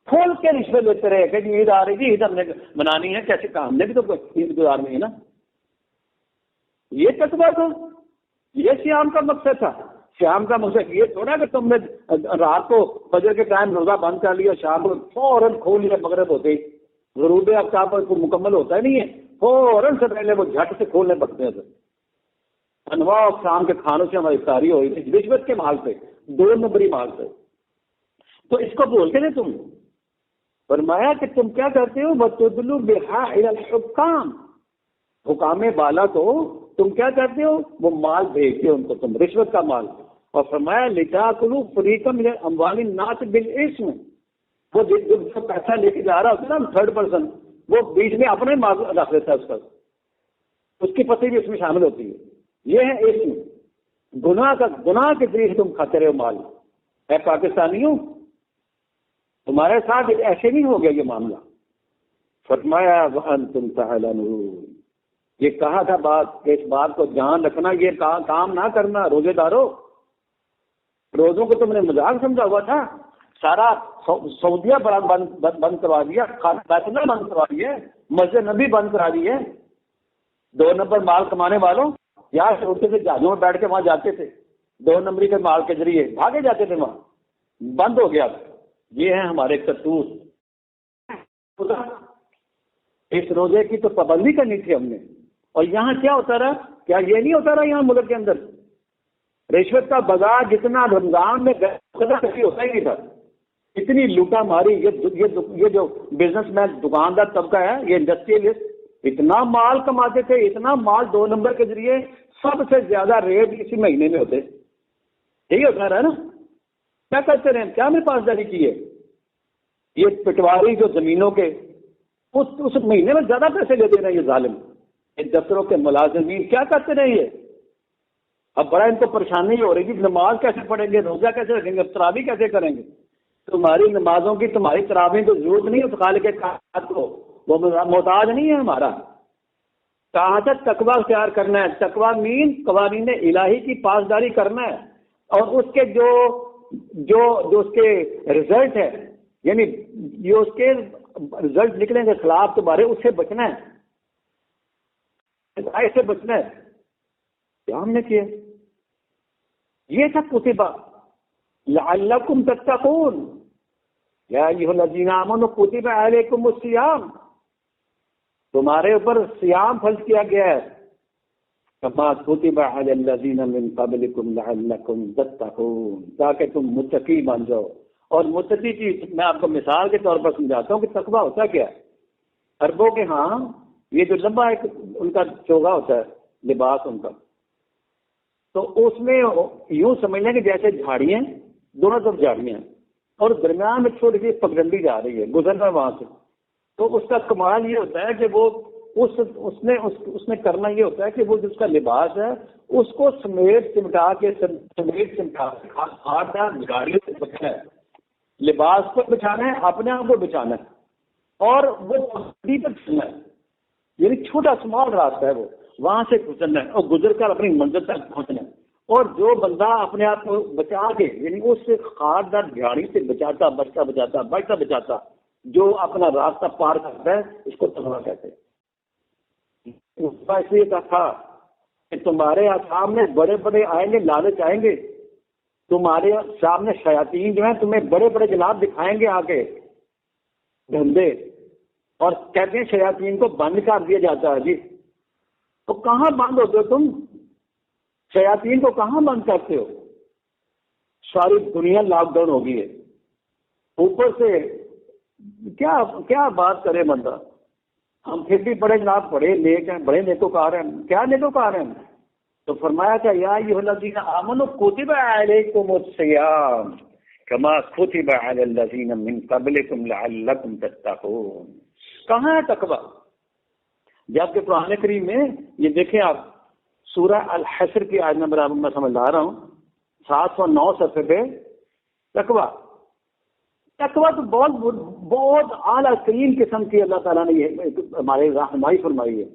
کھول کے رشوت لیتے رہے کہ عید آ رہی تھی، عید ہم نے منانی ہے، کیسے کام نے بھی تو عید گزارنی ہے نا۔ یہ تقویٰ تھا، یہ سیام کا مقصد تھا۔ سیام کا مقصد یہ تھوڑا کہ تم نے رات کو فجر کے ٹائم روزہ بند کر لیا، شام کو فوراً کھول لیا مغرب ہوتے ہی، غروب آفتاب پر مکمل ہوتا ہے نہیں ہے، فوراً سے پہلے وہ جھٹ سے کھولنے پڑتے ہیں۔ انواع اقسام کے کھانوں سے ہماری افطاری ہوئی تھی رشوت کے مال سے، 2 نمبری مال سے، تو اس کو بولتے تھے تم۔ فرمایا کہ تم کیا کرتے ہو، وَتُدْلُوا بِهَا إِلَى الْحُكَّامِ، حکام بالا کو تم کیا کرتے ہو، وہ مال بھیجتے ہو ان کو، تم رشوت کا مال۔ اور فرمایا لِتَأْكُلُوا فَرِيقًا مِنَ أَمْوَالِ النَّاسِ بِالْإِثْمِ، وہ جو پیسہ لے کے جا رہا ہوتا ہے نا تھرڈ پرسن، وہ بیچ میں اپنے مال رکھ لیتا ہے، اس کا اس کی پتی بھی اس میں شامل ہوتی ہے۔ یہ ہے اسم، گناہ کے ذریعے تم کھاتے رہے ہو مال۔ اے پاکستانیوں، تمہارے ساتھ ایسے نہیں ہو گیا یہ معاملہ۔ فرمایا وانتم تعلمون، یہ کہا تھا بات کہ اس بات کو جان رکھنا، یہ کام نہ کرنا روزے داروں، روزوں کو تم نے مذاق سمجھا ہوا تھا، سارا سعودیہ بند کروا دیا، بیت اللہ بند کروا دیا، مسجد نبی بند کرا دی ہے، 2 نمبر مال کمانے والوں یہاں سے اٹھتے تھے، جہازوں میں بیٹھ کے وہاں جاتے تھے، 2 نمبری کے مال کے ذریعے بھاگے جاتے تھے، وہاں بند ہو گیا۔ یہ ہیں ہمارے کرتوت۔ اس روزے کی تو پابندی کرنی تھی ہم نے، اور یہاں کیا ہوتا رہا؟ کیا یہ نہیں ہوتا رہا یہاں ملک کے اندر رشوت کا بازار جتنا رمضان میں کبھی ہوتا ہی نہیں تھا، اتنی لوٹا ماری۔ یہ جو بزنس مین دکاندار طبقہ ہے، یہ انڈسٹریلسٹ اتنا مال کماتے تھے، اتنا مال 2 نمبر کے ذریعے، سب سے زیادہ ریٹ اسی مہینے میں ہوتے، یہی ہوتا رہا نا۔ کیا کرتے رہے؟ کیا میں پاسداری کی ہے؟ یہ پٹواری جو زمینوں کے اس مہینے میں زیادہ پیسے لیتے رہے یہ ظالم، یہ دفتروں کے ملازمین کیا کرتے رہے یہ؟ اب بڑا ان کو پریشانی ہو رہی تھی، نماز کیسے پڑھیں گے، روزہ کیسے رکھیں گے، تراویح کیسے کریں گے؟ تمہاری نمازوں کی، تمہاری تراویح کو ضرورت نہیں ہے خالق کائنات کو، وہ محتاج نہیں ہے ہمارا۔ کہاں تک تقویٰ اختیار کرنا ہے؟ تقویٰ مین قوانین الہی کی پاسداری کرنا ہے، اور اس کے جو اس کے رزلٹ ہے، یعنی جو اس کے رزلٹ نکلیں گے خلاف تمہارے، اس سے بچنا ہے، سے بچنا ہے۔ کیا ہم نے کیا؟ یہ تھا کتبہ لعلکم تتقون یا ایھا الذین آمنوا کتب علیکم الصیام، تمہارے اوپر صیام فرض کیا گیا ہے، کما کتب علی الذین من قبلکم لعلکم تتقون، تاکہ تم متقی بن جاؤ۔ اور متقی کی میں آپ کو مثال کے طور پر سمجھاتا ہوں کہ تقویٰ ہوتا کیا ہے۔ عربوں کے ہاں یہ جو لمبا ایک ان کا چوگا ہوتا ہے، لباس ان کا، تو اس میں یوں سمجھ لیں کہ جیسے جھاڑیاں، دونوں طرف جھاڑیاں، اور درمیان میں چھوٹی سی پگڈنڈی جا رہی ہے، گزرنا وہاں سے، تو اس کا کمال یہ ہوتا ہے کہ وہ اس نے کرنا یہ ہوتا ہے کہ وہ جس کا لباس ہے اس کو سمیٹ سمٹا کے گاڑیوں سے بچنا ہے، لباس کو بچانا ہے، اپنے آپ کو بچانا ہے، اور وہ پگڈنڈی پر چلنا ہے، یعنی چھوٹا سمال راستہ ہے، وہ وہاں سے گزرنا ہے اور گزر کر اپنی منزل تک پہنچنا ہے۔ اور جو بندہ اپنے آپ کو بچا کے، یعنی اس خاردار جھاڑی سے بچاتا جو اپنا راستہ پار کرتا ہے، اس کو تقویٰ کہتے ہیں۔ اس کا اس لیے کہا کہ تمہارے سامنے بڑے بڑے آئیں گے، لالچ آئیں گے، تمہارے سامنے شیاطین جو ہیں تمہیں بڑے بڑے جناب دکھائیں گے آ کے دھندے، اور کہتے ہیں شیاطین کو بند کر دیا جاتا ہے۔ جی تو کہاں بند ہوتے ہو تم؟ شیاطین کو کہاں بند کرتے ہو؟ ساری دنیا لاک ڈاؤن ہو گئی ہے، اوپر سے کیا بات کرے بندہ۔ ہم پھر بھی بڑے جناب بڑے نیک ہیں، بڑے نیکوکار ہیں، کیا نیکوکار ہیں؟ تو فرمایا کہ یا ایھا الذین آمنوا کتب علیکم الصیام کما کتب علی الذین من قبلکم لعلکم تتقون۔ کہاں ہے تقویٰ؟ جبکہ قرآن کریم میں یہ دیکھیں آپ، سورہ الحشر کی آیت نمبر آپ میں سمجھ لا رہا ہوں، 709 صفحے پہ تقویٰ تو بہت اعلیٰ ترین قسم کی اللہ تعالیٰ نے یہ ہمارے رہنمائی فرمائی ہے۔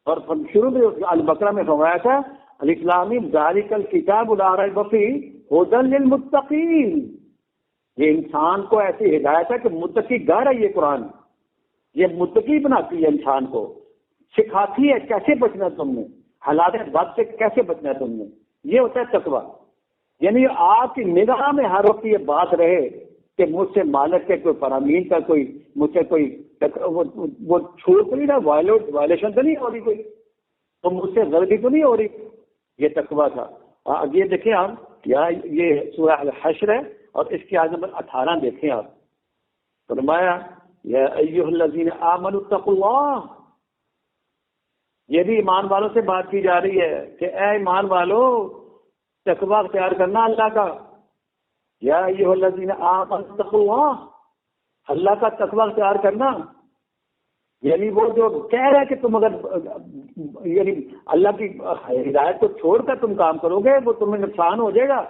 اور شروع میں البقرہ میں فرمایا تھا الف لام میم ذالک الکتاب لا ریب فیہ ھدی للمتقین، یہ انسان کو ایسی ہدایت ہے کہ متقی گھر ہے، یہ قرآن یہ متقی بناتی ہے، انسان کو سکھاتی ہے کیسے بچنا ہے تم نے، حالات بد سے کیسے بچنا ہے تم نے، یہ ہوتا ہے تقویٰ۔ یعنی آپ کی نگاہ میں ہر وقت یہ بات رہے کہ مجھ سے مالک کے کوئی فرامین کا کوئی مجھ سے کوئی وہ چھوٹ تو نہیں رہا، وائلیشن تو نہیں ہو رہی، کوئی تو مجھ سے غلطی تو نہیں ہو رہی، یہ تقویٰ تھا۔ یہ دیکھیں آپ، یہ سورہ الحشر ہے اور اس کی آیت نمبر 18 دیکھیں آپ، فرمایا یا ایھا الذین آمنوا اتقوا اللہ، یہ بھی ایمان والوں سے بات کی جا رہی ہے کہ اے ایمان والو تقویٰ اختیار کرنا اللہ کا، یا ایھا الذین آمنوا اتقوا اللہ، اللہ کا تقویٰ اختیار کرنا، یعنی وہ جو کہہ رہا ہے کہ تم اگر یعنی اللہ کی ہدایت کو چھوڑ کر تم کام کرو گے وہ تمہیں نقصان ہو جائے گا،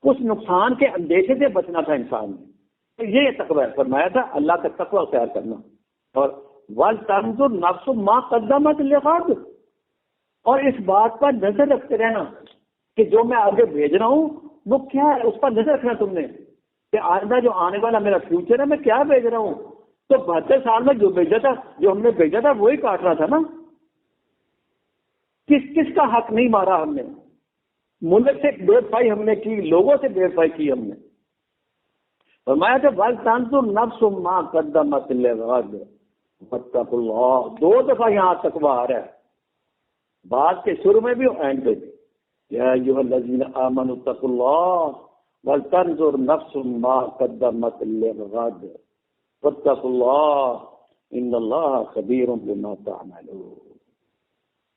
اس نقصان کے اندیشے سے بچنا تھا انسان نے، تو یہ تقویٰ فرمایا تھا اللہ کا تقویٰ اختیار کرنا۔ اور وَلْتَنْظُرْ نَفْسٌ مَا قَدَّمَتْ لِغَدٍ، اور اس بات پر نظر رکھتے رہنا کہ جو میں آگے بھیج رہا ہوں وہ کیا ہے، اس پر نظر رکھنا تم نے کہ آئندہ جو آنے والا میرا فیوچر ہے میں کیا بھیج رہا ہوں. تو 72 سال میں جو بھیجا تھا، جو ہم نے بھیجا تھا وہی کاٹنا تھا نا. کس کس کا حق نہیں مارا ہم نے؟ ملک سے بے وفائی ہم نے کی، لوگوں سے بے وفائی کی ہم نے. فرمایا تھا وَلْتَنْظُرْ نَفْسٌ مَا قَدَّمَتْ لِغَدٍ وَاتَّقُوا اللَّهَ. 2 دفعہ یہاں تقویٰ آ رہا ہے، بات کے شروع میں بھی اور اینڈ پہ بھی. یا ایھا الذین آمنوا اتقوا اللہ ولتنظر نفس ما قدمت لغد واتقوا اللہ ان اللہ خبیر بما تعملون.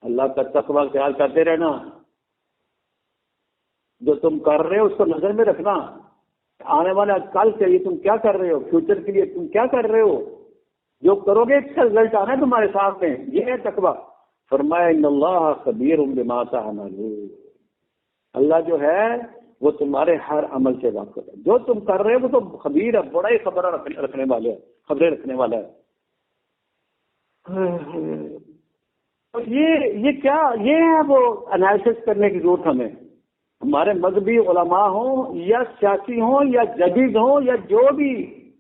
اللہ کا تقویٰ خیال کرتے رہنا، جو تم کر رہے ہو اس کو نظر میں رکھنا. آنے والا کل کے لیے تم کیا کر رہے ہو، فیوچر کے لیے تم کیا کر رہے ہو، جو کرو گے اس کا رزلٹ آنا ہے تمہارے سامنے. یہ ہے تقویٰ. فرمایا ان اللہ خبیر بما تعملون، اللہ جو ہے وہ تمہارے ہر عمل سے واقف ہے. جو تم کر رہے ہو وہ تو خبیر ہے، بڑا ہی خبر رکھنے والے ہے، خبریں رکھنے والا ہے. یہ کیا، یہ ہے وہ انالیسس کرنے کی ضرورت ہمیں. ہمارے مذہبی علماء ہوں یا سیاسی ہوں یا جدید ہوں یا جو بھی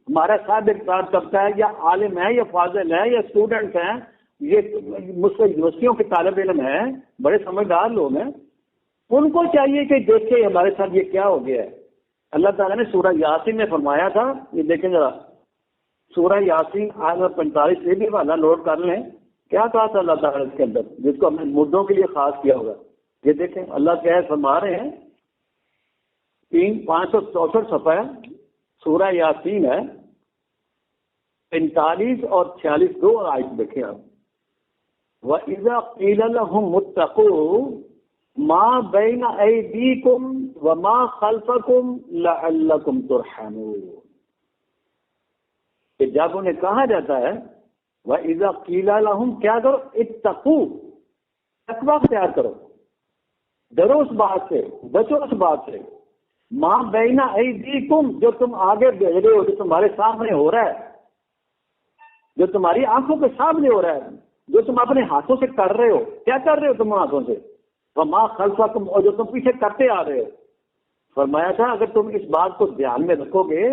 ہمارا صاحب اقتدار طبقہ ہے یا عالم ہے یا فاضل ہے یا اسٹوڈنٹس ہیں، یہ مسلم یونیورسٹیوں کے طالب علم ہیں، بڑے سمجھدار لوگ ہیں، ان کو چاہیے کہ دیکھیں ہمارے ساتھ یہ کیا ہو گیا ہے. اللہ تعالیٰ نے سورہ یاسین میں فرمایا تھا، یہ دیکھیں ذرا سورہ یاسین آیت 45 سے بھی حوالہ نوٹ کر لیں. کیا کہا تھا اللہ تعالیٰ اس کے اندر، جس کو ہم نے مردوں کے لیے خاص کیا ہوگا. یہ دیکھیں اللہ کیا فرما رہے ہیں، 564 صفحہ ہے، سورہ یاسین ہے، 45 اور 46 دو آیت دیکھیں آپ. وَإِذَا قِيلَ لَهُمُ اتَّقُوا مَا بَيْنَ أَيْدِيكُمْ وَمَا خَلْفَكُمْ لَعَلَّكُمْ تُرْحَمُونَ، کہ جب انہیں کہا جاتا ہے وَإِذَا قِيلَ لَهُمْ کیا کرو، اتقوا، تقویٰ اختیار کرو، ڈرو اس بات سے، بچو اس بات سے. ماں بین ایدیکم، جو تم آگے بھیج رہے ہو، جو تمہارے سامنے ہو رہا ہے، جو تمہاری آنکھوں کے سامنے ہو رہا ہے، جو تم اپنے ہاتھوں سے کر رہے ہو. کیا کر رہے ہو تم ہاتھوں سے؟ وما خلفکم، اور جو تم پیچھے کرتے آ رہے ہو. فرمایا تھا اگر تم اس بات کو دھیان میں رکھو گے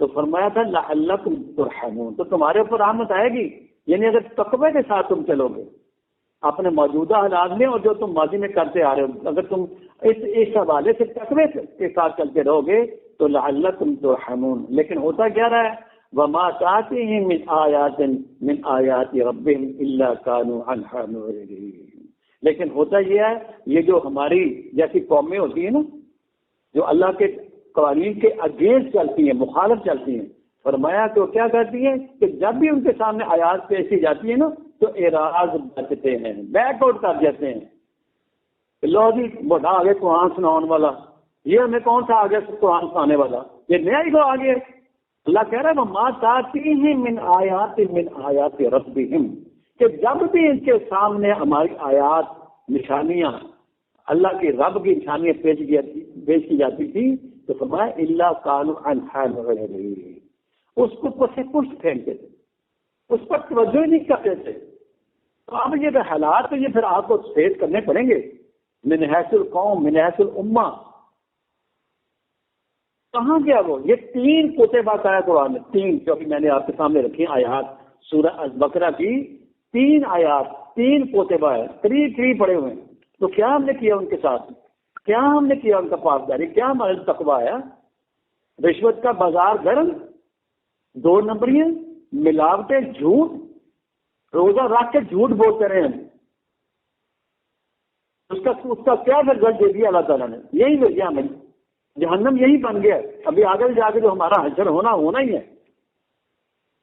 تو فرمایا تھا لعلکم ترحمون، تو تمہارے اوپر رحمت آئے گی. یعنی اگر تقوی کے ساتھ تم چلو گے اپنے موجودہ حالات میں، اور جو تم ماضی میں کرتے آ رہے ہو، اگر تم اس حوالے سے تقوی کے ساتھ چلتے رہو گے تو لعلکم ترحمون. لیکن ہوتا کیا رہا ہے، وما تاتیہم من آیات من آیات ربہم الا کانوا عنہا معرضین. لیکن ہوتا یہ ہے، یہ جو ہماری جیسی قومیں ہوتی ہیں نا، جو اللہ کے قوانین کے اگینسٹ چلتی ہیں، مخالف چلتی ہیں، فرمایا تو کیا کرتی ہیں کہ جب بھی ان کے سامنے آیات پیش کی جاتی ہے نا تو اعراض بچتے ہیں، بیک آؤٹ کر جاتے ہیں. لو جی بڑا آگے قرآن سنانے والا، یہ ہمیں کون سا آگے قرآن سنانے والا، یہ نیا ہی تو آگے. اللہ کہہ رہا ہے وما تاتیہم من آیات ربہم، کہ جب بھی ان کے سامنے ہماری آیات، نشانیاں، اللہ کی رب کی نشانیاں پیش کی جاتی تھی تو فرمایا الا کانوا عنہا معرضین، اس کو پسے پشت پھینکتے تھے، اس پر توجہ نہیں کرتے تھے. تو اب یہ حالات تو یہ پھر آپ کو فیس کرنے پڑیں گے. من حیث القوم، من حیث الامہ، کہاں گیا وہ؟ یہ 3 کوتبہ کا ہے قرآن میں، 3 جو ابھی میں نے آپ کے سامنے رکھی آیات سورہ البقرہ کی 3 آیات، 3 کوتبہ ہے، 3 پڑے ہوئے ہیں. تو کیا ہم نے کیا ان کے ساتھ، کیا ہم نے کیا ان کا پاسداری، کیا ہمارا تقویٰ ہے؟ رشوت کا بازار گرم، 2 نمبریاں، ملاوٹیں، جھوٹ، روزہ رکھ کے جھوٹ بولتے رہے ہیں. اس کا کیا رزلٹ دے دیا اللہ تعالیٰ نے؟ یہی دے دیا ہمیں، جہنم یہی بن گیا. ابھی آگے جا کے جو ہمارا حشر ہونا ہی ہے.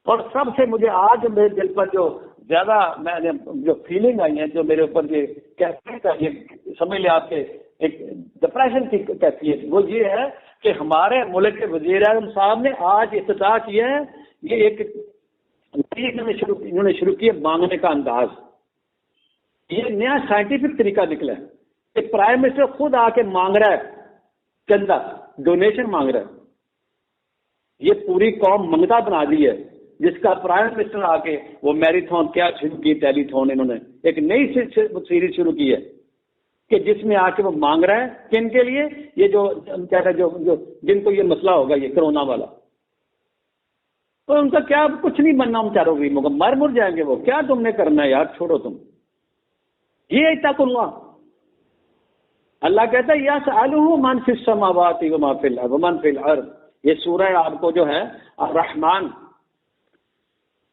اور سب سے مجھے آج میرے دل پر جو زیادہ میں نے جو فیلنگ آئی ہے، جو میرے اوپر یہ کیفیت ہے، یہ سمجھ لیں آپ کے ایک ڈپریشن کی کیفیت، وہ یہ ہے کہ ہمارے ملک کے وزیر اعظم صاحب نے آج افتتاح کیا ہے. یہ ایک انہوں نے شروع کیا مانگنے کا انداز. یہ نیا سائنٹیفک طریقہ نکلا ہے کہ پرائم منسٹر خود آ کے مانگ رہا ہے چندہ، ڈونیشن مانگ رہا ہے. یہ پوری قوم منگتا بنا دی ہے جس کا پرائم منسٹر آ کے وہ میریتھون کیا شروع کی، ٹیلی تھون، انہوں نے ایک نئی سیریز شروع کی ہے کہ جس میں آ کے وہ مانگ رہا ہے کن کے لیے، یہ جو کہتا ہے جو جن کو یہ مسئلہ ہوگا یہ کرونا والا، تو ان کا کیا کچھ نہیں بننا، ہم چاروں غریبوں کا مر جائیں گے، وہ کیا تم نے کرنا ہے یار، چھوڑو تم، یہ اتقوا اللہ۔ اللہ کہتا ہے یسألہ من فی السماوات وما فی الارض ومن فی الارض، یہ سورہ آپ کو جو ہے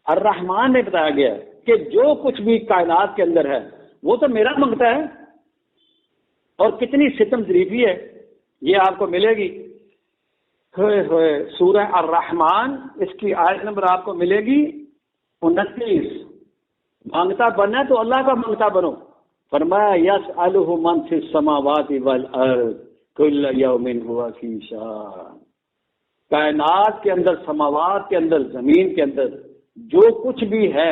الرحمن نے بتایا گیا ہے کہ جو کچھ بھی کائنات کے اندر ہے وہ تو میرا منگتا ہے، اور کتنی ستم ظریفی ہے یہ آپ کو ملے گی۔ سورہ الرحمن، اس کی آیت نمبر آپ کو ملے گی 29۔ مانگتا بننا ہے تو اللہ کا مانگتا بنو۔ فرمایا یسألہ من فی السماوات والارض کل یوم ہوا فی شان، کائنات کے اندر، سماوات کے اندر، زمین کے اندر جو کچھ بھی ہے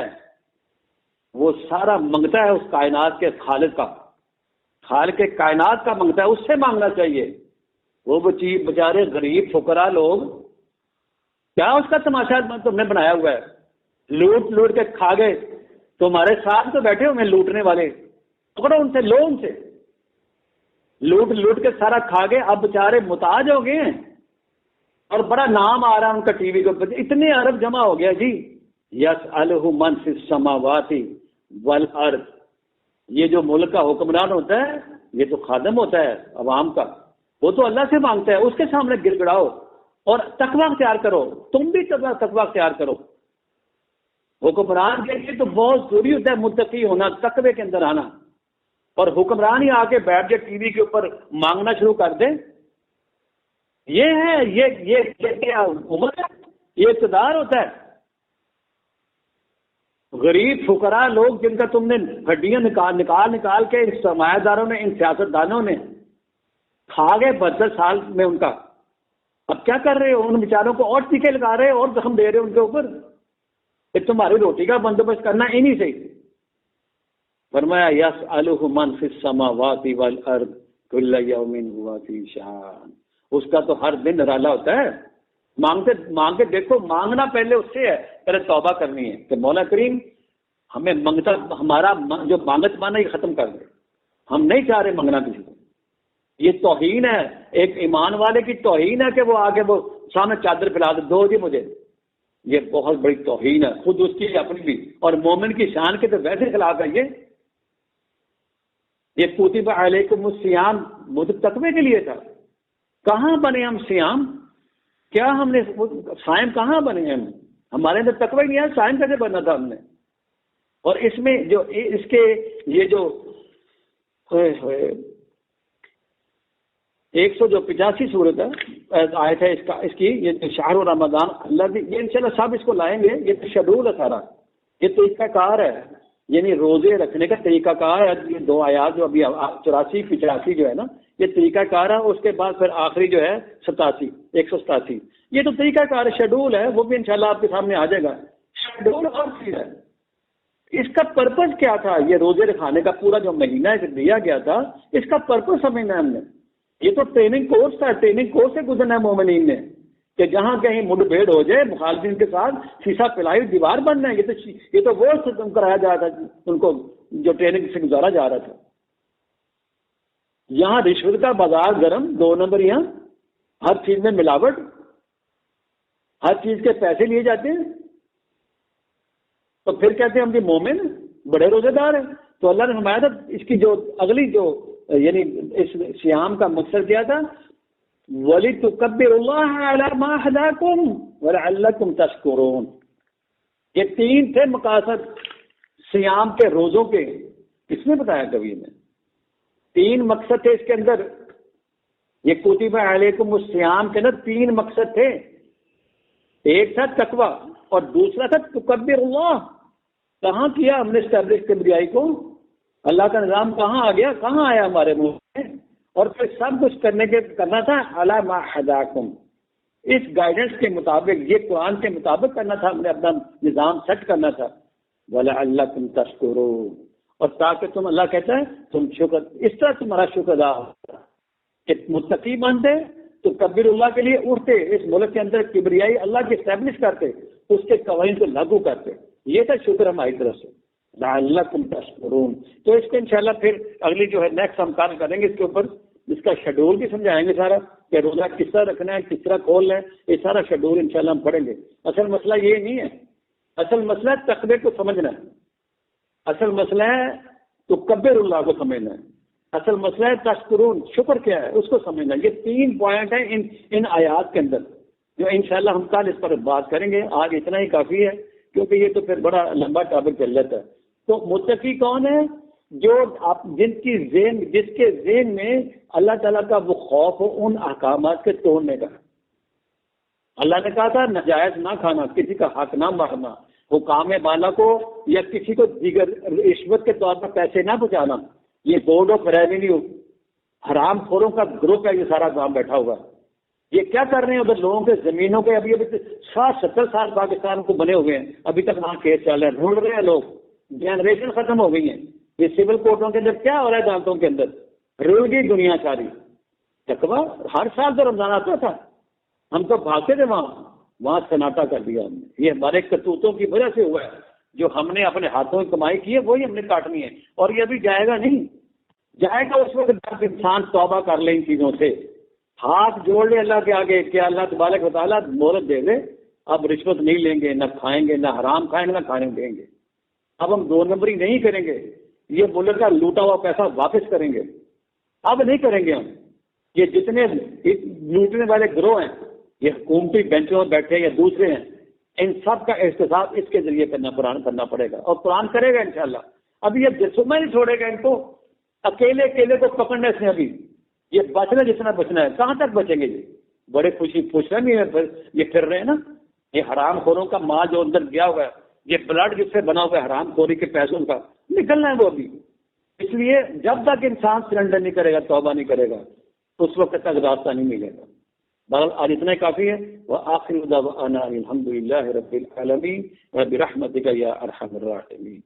وہ سارا منگتا ہے اس کائنات کے خالق کا، خالق کائنات کا منگتا ہے، اس سے مانگنا چاہیے۔ وہ بیچارے غریب فقراء لوگ، کیا اس کا تماشا تم نے بنایا ہوا ہے؟ لوٹ لوٹ کے کھا گئے، تمہارے ساتھ تو بیٹھے ہوئے لوٹنے والے، پکڑو ان سے، لو ان سے، لوٹ لوٹ کے سارا کھا گئے، اب بیچارے محتاج ہو گئے ہیں، اور بڑا نام آ رہا ہے ان کا ٹی وی کے اوپر، اتنے ارب جمع ہو گیا جی۔ یسألہ من فی السماوات والارض، یہ جو ملک کا حکمران ہوتا ہے یہ تو خادم ہوتا ہے عوام کا، وہ تو اللہ سے مانگتا ہے، اس کے سامنے گر گڑاؤ اور تقوی اختیار کرو، تم بھی تقوی اختیار کرو۔ حکمران کے لیے تو بہت ضروری ہوتا ہے متقی ہونا، تقوی کے اندر آنا، اور حکمران ہی آ کے بیٹھ کے ٹی وی کے اوپر مانگنا شروع کر دے، یہ ہے یہ حکومت ہے، یہ اقتدار ہوتا ہے۔ غریب فقراء لوگ جن کا تم نے ہڈیاں نکال کے ان سرمایہ داروں نے، ان سیاست دانوں نے کھا گئے 72 سال میں ان کا، اب کیا کر رہے ہو؟ ان بیچاروں کو اور ٹیکے لگا رہے اور زخم دے رہے ان کے اوپر کہ تمہاری روٹی کا بندوبست کرنا انہی سے۔ فرمایا یسألہ من فی السماوات والارض کل یوم ہوا فی شان، اس کا تو ہر دن نرالا ہوتا ہے۔ مانگ کے دیکھو، مانگنا پہلے اس سے ہے، پہلے توبہ کرنی ہے کہ مولا کریم ہمیں منگتا، ہمارا جو مانگت مانا یہ ختم کر دے، ہم نہیں چاہ رہے منگنا کسی کو۔ یہ توہین ہے، ایک ایمان والے کی توہین ہے کہ وہ آگے وہ سامنے چادر پھیلا دے، دو جی مجھے، یہ بہت بڑی توہین ہے، خود اس کی اپنی بھی، اور مومن کی شان کے تو ویسے خلاف ہے۔ یہ کتب علیکم الصیام مجھے تقوی کے لیے تھا، کہاں بنے ہم سیام؟ کیا ہم نے صائم کہاں بنے ہم؟ ہمارے اندر تقوی نہیں ہے، صائم کیسے بننا تھا ہم نے؟ اور اس میں جو اس کے یہ جو 185 صورت ہے آیت ہے اس کی، یہ شہر رمضان اللہ بھی، یہ انشاءاللہ سب اس کو لائیں گے، یہ تو شیڈول ہے سارا، یہ طریقہ کار ہے، یعنی روزے رکھنے کا طریقہ کار ہے۔ یہ 2 آیات جو ابھی 84 85 جو ہے نا، یہ طریقہ کار ہے، اس کے بعد پھر آخری جو ہے 187، یہ تو طریقہ کار ہے، شیڈول ہے، وہ بھی انشاءاللہ آپ کے سامنے آ جائے گا۔ شیڈول اور چیز ہے، اس کا پرپز کیا تھا؟ یہ روزے رکھانے کا پورا جو مہینہ دیا گیا تھا، اس کا پرپز سمجھنا ہے ہم نے۔ یہ تو ٹریننگ کورس تھا، ٹریننگ کورس سے گزرنا ہے مومنین نے، کہ جہاں کہیں مڈ بھیڑ ہو جائے مخالفین کے ساتھ، شیشہ پلائی دیوار بننا ہے۔ یہ تو وہ ختم کرایا جا رہا تھا ان کو، جو ٹریننگ سے گزارا جا رہا تھا۔ یہاں رشوت کا بازار گرم، 2 نمبر، یہاں ہر چیز میں ملاوٹ، ہر چیز کے پیسے لیے جاتے ہیں، تو پھر کہتے ہیں ہم کہ مومن بڑے روزے دار ہیں۔ تو اللہ نے فرمایا تھا اس کی جو اگلی جو یعنی اس صیام کا مقصد کیا تھا، وَلِتُكَبِّرُوا اللَّهَ عَلَى مَا هَدَاكُمْ وَلَعَلَّكُمْ تَشْكُرُونَ، یہ 3 تھے مقاصد صیام کے، روزوں کے۔ کس نے بتایا کبھی میں؟ 3 مقصد تھے اس کے اندر، یہ کتب علیکم الصیام کے اندر 3 مقصد تھے، ایک تھا تقوی اور دوسرا تھا تکبر اللہ۔ کہاں کیا ہم نے اسٹیبلش کبریائی کو؟ اللہ کا نظام کہاں آ گیا، کہاں آیا ہمارے منہ میں؟ اور پھر سب کچھ کرنا تھا علی ما ہداکم، اس گائیڈنس کے مطابق، یہ قرآن کے مطابق کرنا تھا، ہم نے اپنا نظام سیٹ کرنا تھا۔ وَلَعَلَّكُمْ تَشْكُرُونَ، اور تاکہ تم، اللہ کہتا ہے تم شکر، اس طرح تمہارا شکر ادا ہوتا کہ متقی بنتے تو کبیر اللہ کے لیے اٹھتے، اس ملک کے اندر کبریائی اللہ کی اسٹیبلش کرتے، اس کے قوانین کو لاگو کرتے. یہ تھا شکر ہماری طرف سے. لعلکم تشکرون. تو اس کو انشاءاللہ پھر اگلی جو ہے نیکسٹ ہم کام کریں گے اس کے اوپر، اس کا شیڈول بھی سمجھائیں گے سارا کہ روزہ کس طرح رکھنا ہے، کس طرح کھولنا ہے، یہ سارا شیڈول انشاءاللہ ہم پڑھیں گے. اصل مسئلہ یہ نہیں ہے، اصل مسئلہ ہے تقوی کو سمجھنا ہے، اصل مسئلہ ہے تو کبر اللہ کو سمجھنا ہے، اصل مسئلہ ہے تشکرون شکر کیا ہے اس کو سمجھنا. یہ 3 پوائنٹ ہیں ان آیات کے اندر جو انشاءاللہ ہم کل اس پر بات کریں گے. آج اتنا ہی کافی ہے کیونکہ یہ تو پھر بڑا لمبا ٹاپک چل جاتا ہے. تو متقی کون ہے؟ جو جس کے ذہن میں اللہ تعالیٰ کا وہ خوف ہو ان احکامات کے توڑنے کا. اللہ نے کہا تھا ناجائز نہ کھانا، کسی کا حق نہ مارنا، حکام بالا کو یا کسی کو دیگر رشوت کے طور پر پیسے نہ پہنچانا. یہ بورڈ آف ریونیو حرام خوروں کا گروپ ہے، یہ سارا کام بیٹھا ہوا ہے. یہ کیا کر رہے ہیں ادھر لوگوں کے زمینوں کے؟ ابھی 60-70 سال پاکستان کو بنے ہوئے ہیں، ابھی تک وہاں کیس چل رہا ہے، ڈھونڈ رہے ہیں لوگ. جنریشن ختم ہو گئی ہیں. یہ سول کورٹوں کے اندر کیا ہو رہا ہے؟ عدالتوں کے اندر رل گئی دنیا ساری. تقویٰ ہر سال تو رمضان آتا تھا، ہم تو بھاگتے تھے وہاں سناٹا کر دیا ہم نے. یہ ہمارے کرتوتوں کی وجہ سے ہوا ہے. جو ہم نے اپنے ہاتھوں کی کمائی کی ہے وہی ہم نے کاٹنی ہے، اور یہ ابھی جائے گا نہیں. جائے گا اس وقت جب انسان توبہ کر لے ان چیزوں سے، ہاتھ جوڑ لے اللہ کے آگے کہ اللہ تبارک و تعالیٰ مہلت دے دے، اب رشوت نہیں لیں گے، نہ کھائیں گے، نہ حرام کھائیں گے، نہ کھانے دیں گے. اب ہم 2 نمبری نہیں کریں گے، یہ ملک کا لوٹا ہوا پیسہ واپس کریں گے. اب نہیں کریں گے ہم. یہ جتنے لوٹنے والے گروہ ہیں، یہ حکومتی بینچوں میں بیٹھے یا دوسرے ہیں، ان سب کا احتساب اس کے ذریعے کرنا پڑے گا، اور قرآن کرے گا انشاءاللہ. ابھی یہ جسمہ نہیں چھوڑے گا ان کو، اکیلے کو پکڑنے سے ابھی یہ بچنا جتنا بچنا ہے. کہاں تک بچیں گے؟ یہ بڑے خوشی پوچھ رہے ہیں، یہ پھر رہے ہیں نا. یہ حرام خوروں کا ماں جو اندر گیا ہوا ہے، یہ بلڈ جس سے بنا ہوا ہے حرام خوری کے پیسوں کا، نکلنا ہے وہ ابھی. اس لیے جب تک انسان سرنڈر نہیں کرے گا، توبہ نہیں کرے گا، اس وقت تک راستہ نہیں ملے گا. بہرحال آج اتنا کافی ہے. وآخر دعوانا الحمدللہ رب العالمین برحمتک یا ارحم الراحمین.